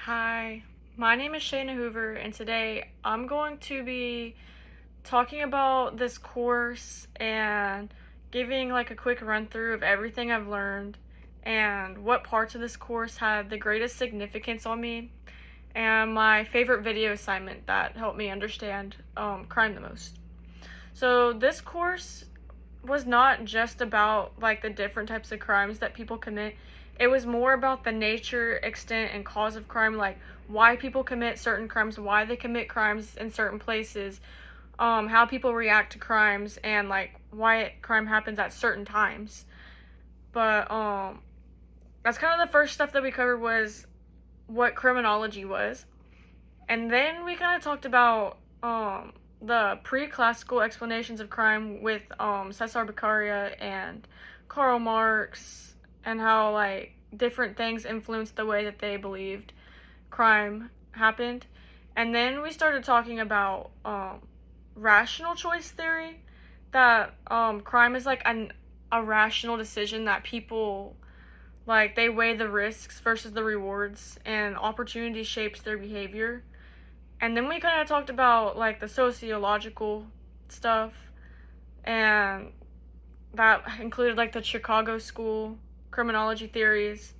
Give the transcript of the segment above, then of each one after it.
Hi, my name is Shayna Hoover, and today I'm going to be talking about this course and giving like a quick run through of everything I've learned and what parts of this course had the greatest significance on me and my favorite video assignment that helped me understand crime the most. So this course was not just about like the different types of crimes that people commit. It was more about the nature, extent, and cause of crime, like why people commit certain crimes, why they commit crimes in certain places, how people react to crimes, and like why crime happens at certain times. But that's kind of the first stuff that we covered was what criminology was, and then we kind of talked about the pre-classical explanations of crime with Cesar Beccaria and Karl Marx, and how like different things influenced the way that they believed crime happened. And then we started talking about rational choice theory, that crime is like a rational decision that people like they weigh the risks versus the rewards, and opportunity shapes their behavior. And then we kind of talked about like the sociological stuff, and that included like the Chicago School criminology theories.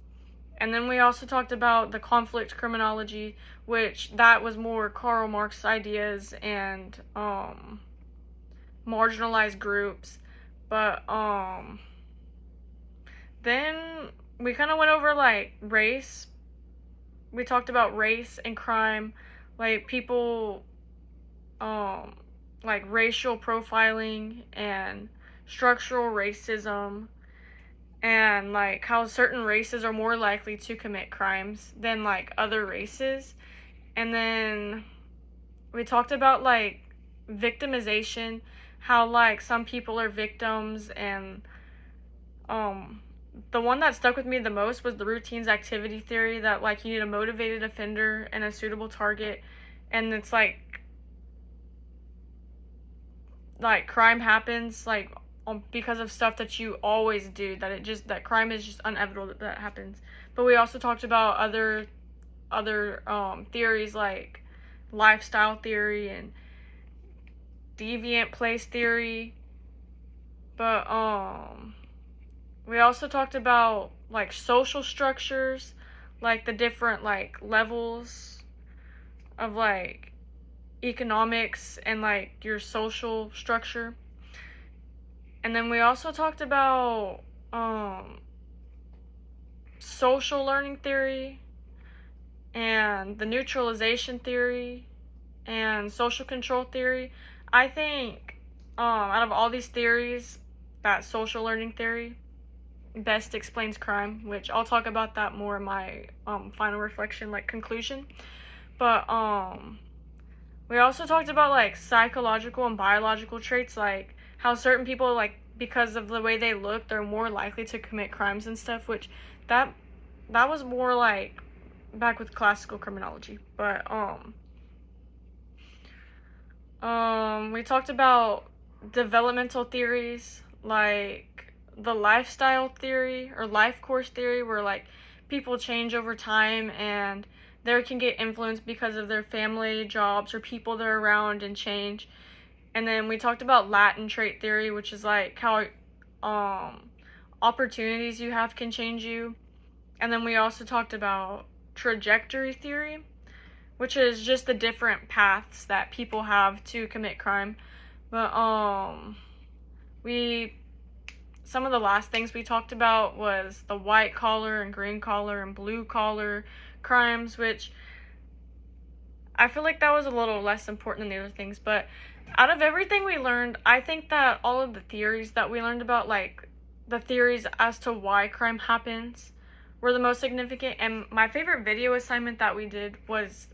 And then we also talked about the conflict criminology, which that was more Karl Marx ideas and marginalized groups. But then we kind of went over like race. We talked about race and crime, like people like racial profiling and structural racism, and like how certain races are more likely to commit crimes than like other races. And then we talked about like victimization, how like some people are victims, and the one that stuck with me the most was the routines activity theory, that like you need a motivated offender and a suitable target, and it's like crime happens like because of stuff that you always do, that crime is just inevitable that happens. But we also talked about other theories like lifestyle theory and deviant place theory. But we also talked about like social structures, like the different like levels of like economics and like your social structure. And then we also talked about social learning theory and the neutralization theory and social control theory. I think out of all these theories, that social learning theory best explains crime, which I'll talk about that more in my final reflection, like conclusion. But we also talked about like psychological and biological traits, like how certain people, like because of the way they look, they're more likely to commit crimes and stuff, which that was more like back with classical criminology. But we talked about developmental theories, like the lifestyle theory or life course theory, where like people change over time and they can get influenced because of their family, jobs, or people they're around and change. And then we talked about Latin trait theory, which is like how opportunities you have can change you. And then we also talked about trajectory theory, which is just the different paths that people have to commit crime. But some of the last things we talked about was the white collar and green collar and blue collar crimes, which I feel like that was a little less important than the other things. But out of everything we learned, I think that all of the theories that we learned about, like the theories as to why crime happens, were the most significant. And my favorite video assignment that we did was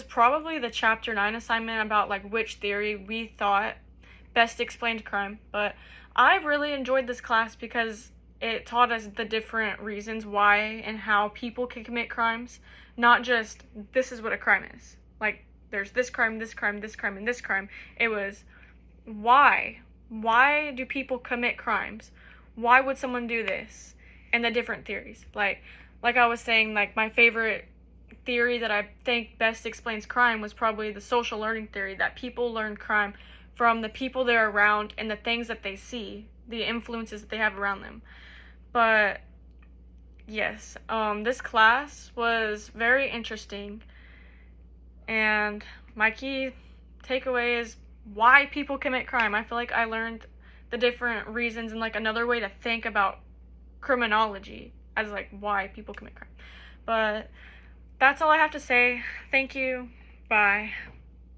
probably the chapter 9 assignment about like which theory we thought best explained crime. But I really enjoyed this class because it taught us the different reasons why and how people can commit crimes, not just this is what a crime is. Like there's this crime, this crime, this crime, and this crime. It was why. Why do people commit crimes? Why would someone do this? And the different theories. Like I was saying, like my favorite theory that I think best explains crime was probably the social learning theory, that people learn crime from the people they're around and the things that they see, the influences that they have around them. But yes, this class was very interesting, and my key takeaway is why people commit crime. I feel like I learned the different reasons and like another way to think about criminology as like why people commit crime. But that's all I have to say. Thank you. Bye.